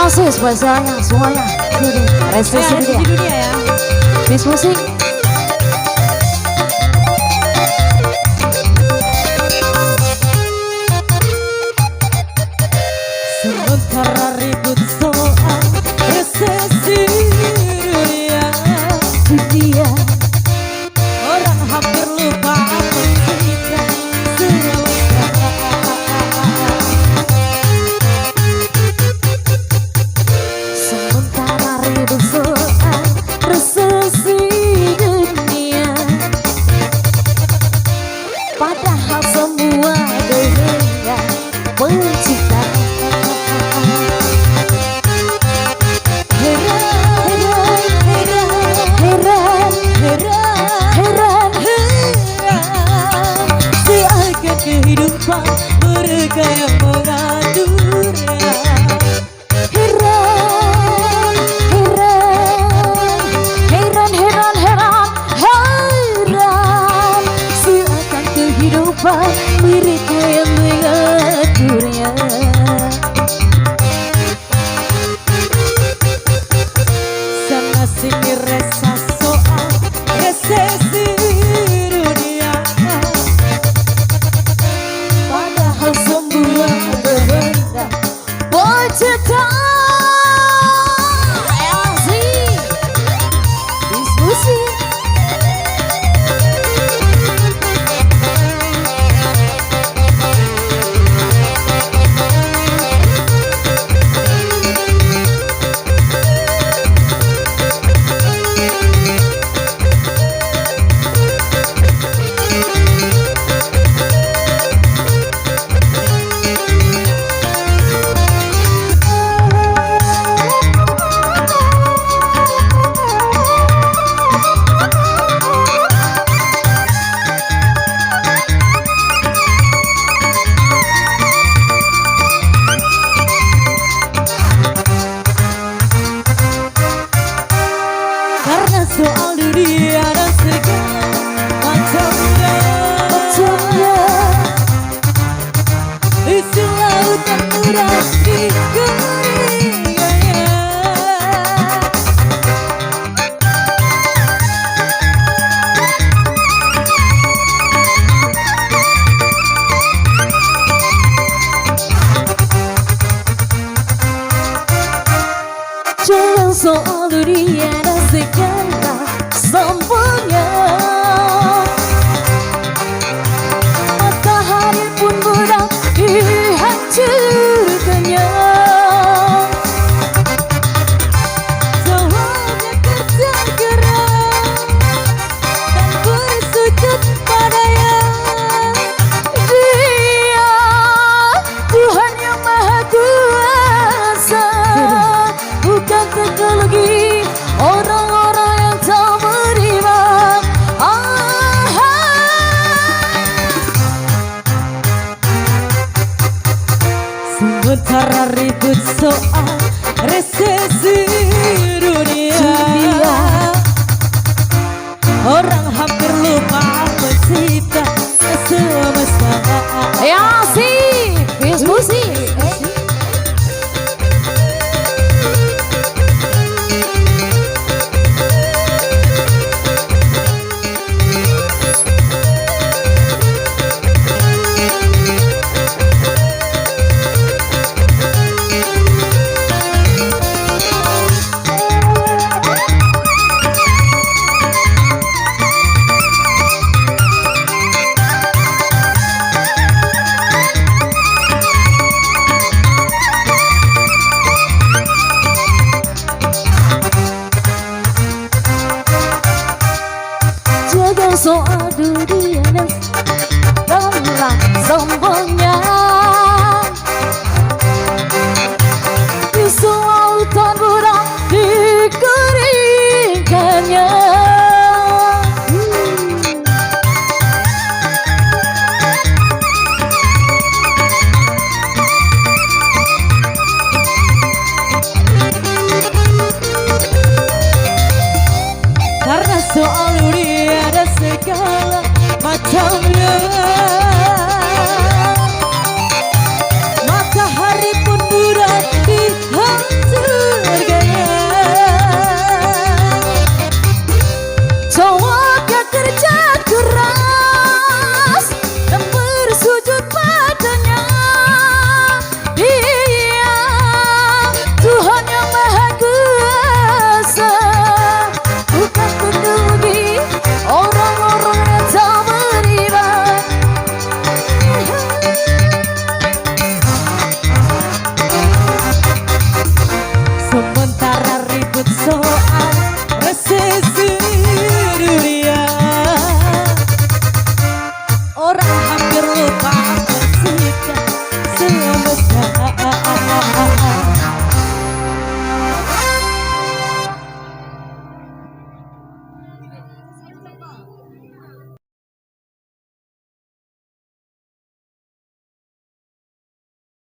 kasih spesialnya semuanya. Sini, Resti sini dia. Dunia ya. Bis musik. Sementara ribut soal resesi dunia, orang hampir lupa apa kita semesta. Sementara ribut soal resesi dunia, padahal semua dunia mencipta. Kehidupan mereka yang mengaturnya. Heran seakan kehidupan mereka yang mengaturnya. Sana sini resah soal resesi dunia, Padahal semua berbeda bercerita. Asik. Diskusi. karena soal dunia dan segala macamnya. Isi lautan mudah dikeringannya. Jangan soal dunia dan segala sombongnya. Matahari pun mudah dihancurkannya. Jawabnya kerja keras dan bersujud padanya. Dia Tuhan yang Maha Kuasa, bukan teknologi orang-orang yang tak beriman. Sementara ribut soal resesi dunia, orang hampir lupa pencipta semesta. Ya sih, bis musik. Jangan soal dunia dan sombongnya. Di soal hutan budak dikeringkannya. Karena soal dunia dan segala macamnya.